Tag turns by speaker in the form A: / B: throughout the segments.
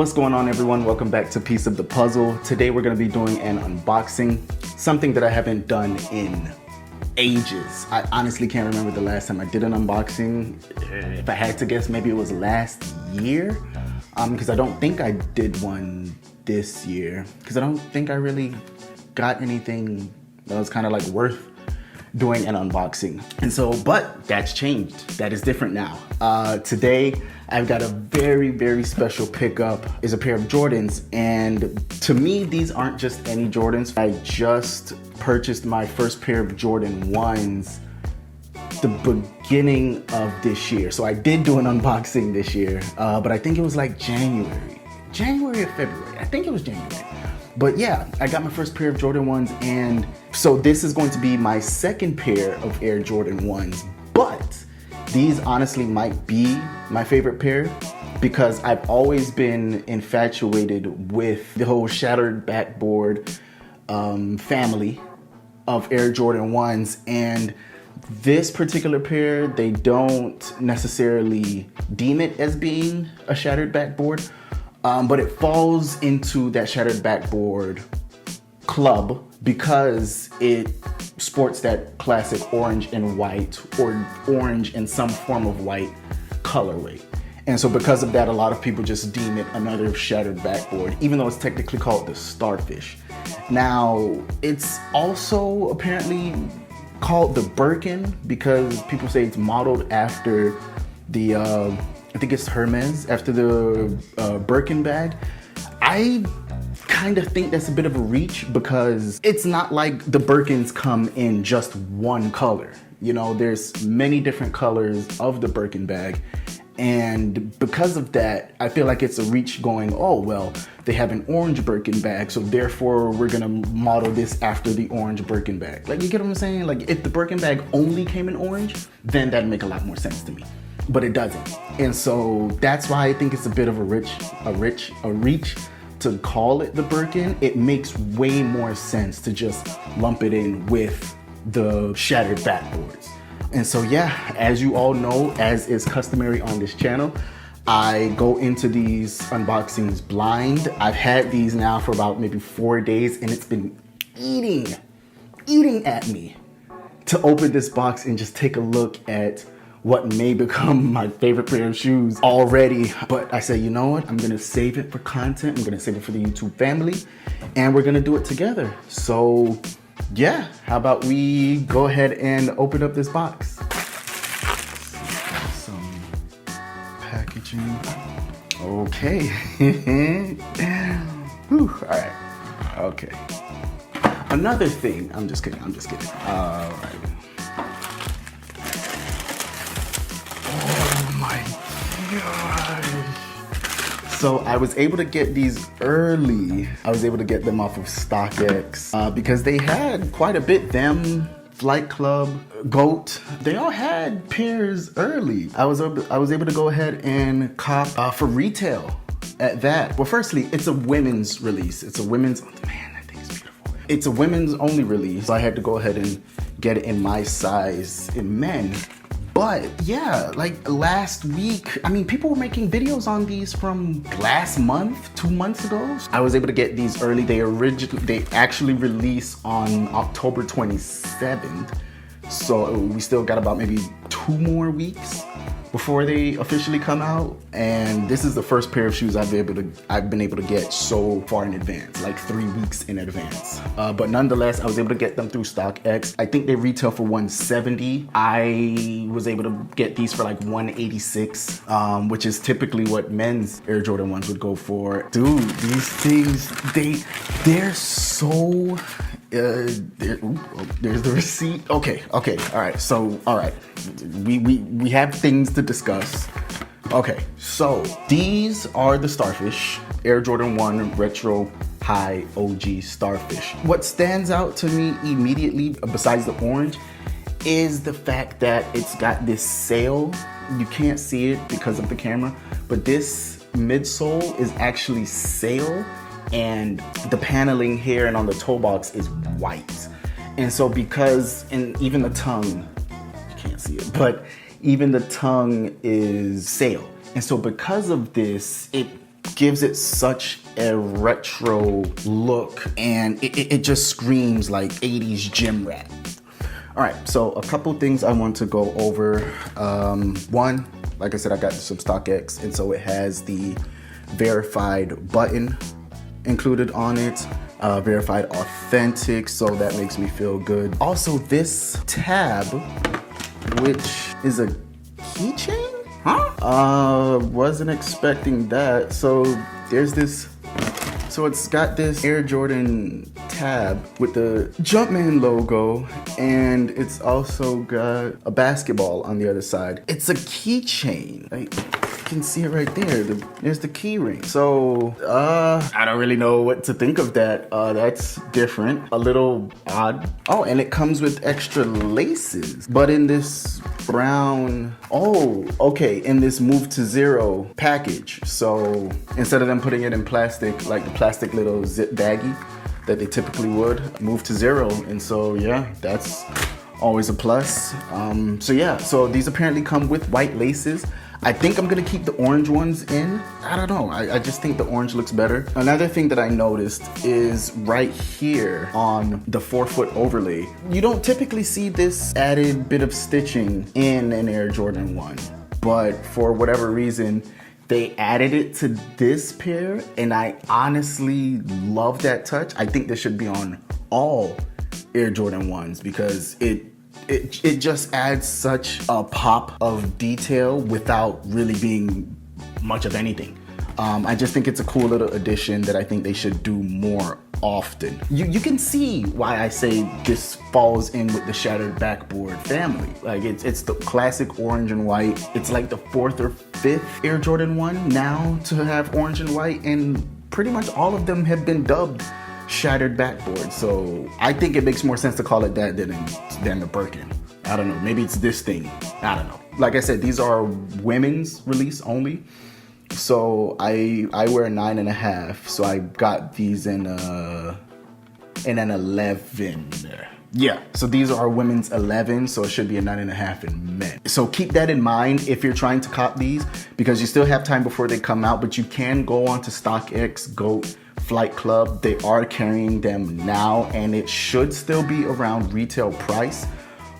A: What's going on, everyone? Welcome back to Piece of the Puzzle. Today we're going to be doing an unboxing, something that I haven't done in ages. I honestly can't remember the last time I did an unboxing. If I had to guess, maybe it was last year, because I don't think I did one this year, because I don't think I really got anything that was kind of like worth doing an unboxing. And so, but that's changed. That is different now. Today, I've got a very, very special pickup. Is a pair of Jordans, and to me, these aren't just any Jordans. I just purchased my first pair of Jordan 1s the beginning of this year. So I did do an unboxing this year, but I think it was like January or February. I think it was January. But yeah, I got my first pair of Jordan 1s, and so this is going to be my second pair of Air Jordan 1s, but these honestly might be my favorite pair because I've always been infatuated with the whole shattered backboard family of Air Jordan 1s, and this particular pair, they don't necessarily deem it as being a shattered backboard, but it falls into that shattered backboard club because it sports that classic orange and white, or orange and some form of white colorway. And so because of that, a lot of people just deem it another shattered backboard, even though it's technically called the Starfish. Now, it's also apparently called the Birkin because people say it's modeled after the, I think it's Hermes, after the Birkin bag. I kind of think that's a bit of a reach because it's not like the Birkins come in just one color. You know, there's many different colors of the Birkin bag. And because of that, I feel like it's a reach going, oh, well, they have an orange Birkin bag, so therefore we're gonna model this after the orange Birkin bag. Like, you get what I'm saying? Like, if the Birkin bag only came in orange, then that'd make a lot more sense to me. But it doesn't. And so that's why I think it's a bit of a reach to call it the Birkin. It makes way more sense to just lump it in with the shattered backboards. And so yeah, as you all know, as is customary on this channel, I go into these unboxings blind. I've had these now for about maybe 4 days, and it's been eating at me to open this box and just take a look at what may become my favorite pair of shoes already. But I said, you know what? I'm gonna save it for content. I'm gonna save it for the YouTube family, and we're gonna do it together. So yeah, how about we go ahead and open up this box. Some packaging. Okay. Whew, all right, okay. Another thing, I'm just kidding. All right. Oh my gosh. So I was able to get these early. I was able to get them off of StockX because they had quite a bit. Them, Flight Club, Goat, they all had pairs early. I was able to go ahead and cop for retail at that. Well, firstly, it's a women's release. It's a women's, man, that thing is beautiful. It's a women's only release. So I had to go ahead and get it in my size in men. But yeah, like last week, I mean, people were making videos on these from last month, 2 months ago. I was able to get these early. They actually released on October 27th. So we still got about maybe 2 more weeks before they officially come out. And this is the first pair of shoes I've been able to get so far in advance, like 3 weeks in advance. But nonetheless, I was able to get them through StockX. I think they retail for $170. I was able to get these for like $186, which is typically what men's Air Jordan 1s would go for. Dude, these things, they're so, there's the receipt. Okay, all right. So, all right, we have things to discuss. Okay, so these are the Starfish Air Jordan 1 Retro High OG Starfish. What stands out to me immediately, besides the orange, is the fact that it's got this sail. You can't see it because of the camera, but this midsole is actually sail, and the paneling here and on the toe box is white. And so and even the tongue, you can't see it, but even the tongue is sail. And so because of this, it gives it such a retro look, and it just screams like 80s gym rat. All right, so a couple things I want to go over. One, like I said, I got some StockX, and so it has the verified button included on it, verified authentic, so that makes me feel good. Also, this tab, which is a keychain? Huh? Wasn't expecting that. So there's this, so it's got this Air Jordan tab with the Jumpman logo, and it's also got a basketball on the other side. It's a keychain. Like, you can see it right there. There's the key ring. So, I don't really know what to think of that. That's different, a little odd. Oh, and it comes with extra laces, but in this brown, oh, okay, in this Move to Zero package. So instead of them putting it in plastic, like the plastic little zip baggie that they typically would, Move to Zero. And so, yeah, that's always a plus. So yeah, so these apparently come with white laces. I think I'm gonna keep the orange ones in. I don't know, I just think the orange looks better. Another thing that I noticed is right here on the forefoot overlay, you don't typically see this added bit of stitching in an Air Jordan 1, but for whatever reason, they added it to this pair, and I honestly love that touch. I think this should be on all Air Jordan 1s because it just adds such a pop of detail without really being much of anything. I just think it's a cool little addition that I think they should do more often. You can see why I say this falls in with the Shattered Backboard family. Like it's the classic orange and white. It's like the 4th or 5th Air Jordan 1 now to have orange and white, and pretty much all of them have been dubbed Shattered Backboard. So I think it makes more sense to call it that than the Birkin. I don't know, maybe it's this thing, I don't know. Like I said, these are women's release only. So I wear a 9.5, so I got these in an 11. Yeah, so these are women's 11, so it should be a 9.5 in men. So keep that in mind if you're trying to cop these, because you still have time before they come out, but you can go on to StockX, GOAT, Flight Club. They are carrying them now, and it should still be around retail price.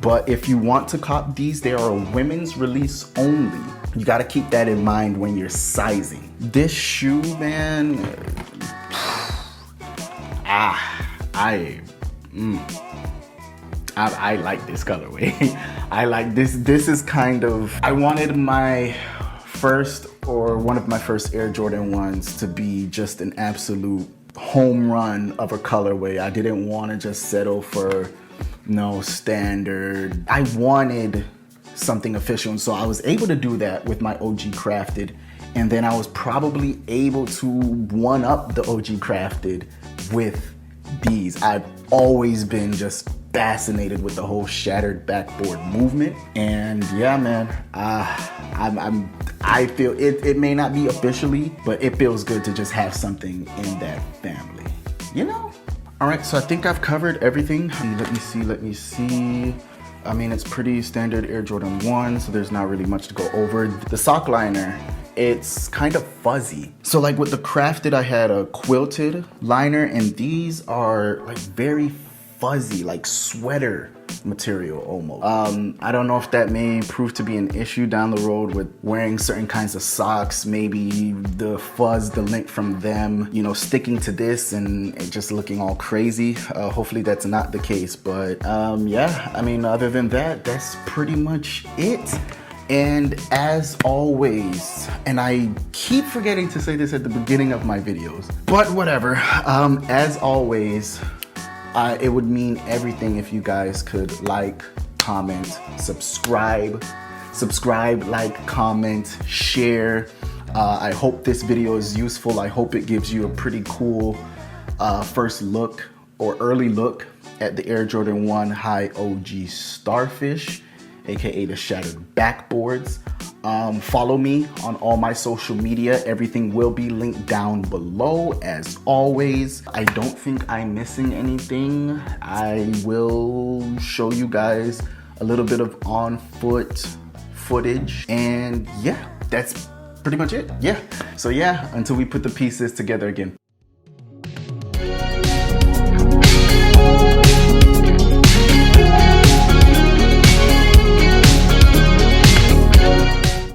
A: But if you want to cop these, they are a women's release only. You gotta keep that in mind when you're sizing. This shoe, man, I like this colorway. I like this. This is kind of, I wanted my first, or one of my first Air Jordan 1s to be just an absolute home run of a colorway. I didn't want to just settle for no standard. I wanted something official, and so I was able to do that with my OG Crafted, and then I was probably able to one up the OG Crafted with these. I've always been just fascinated with the whole Shattered Backboard movement, and yeah, man, I feel it may not be officially, but it feels good to just have something in that family, you know? All right, so I think I've covered everything. Let me see. I mean, it's pretty standard Air Jordan 1, so there's not really much to go over. The sock liner, it's kind of fuzzy. So like with the Crafted, I had a quilted liner, and these are like very fuzzy, like sweater material almost. I don't know if that may prove to be an issue down the road with wearing certain kinds of socks, maybe the fuzz, the lint from them, you know, sticking to this and it just looking all crazy. Hopefully that's not the case, but yeah, I mean, other than that, that's pretty much it. And as always, and I keep forgetting to say this at the beginning of my videos, but whatever, as always, it would mean everything if you guys could like, comment, subscribe, like, comment, share. I hope this video is useful. I hope it gives you a pretty cool first look or early look at the Air Jordan 1 High OG Starfish, aka the Shattered Backboards. Follow me on all my social media. Everything will be linked down below as always. I don't think I'm missing anything. I will show you guys a little bit of on foot footage, and yeah, that's pretty much it. Yeah. So yeah, until we put the pieces together again.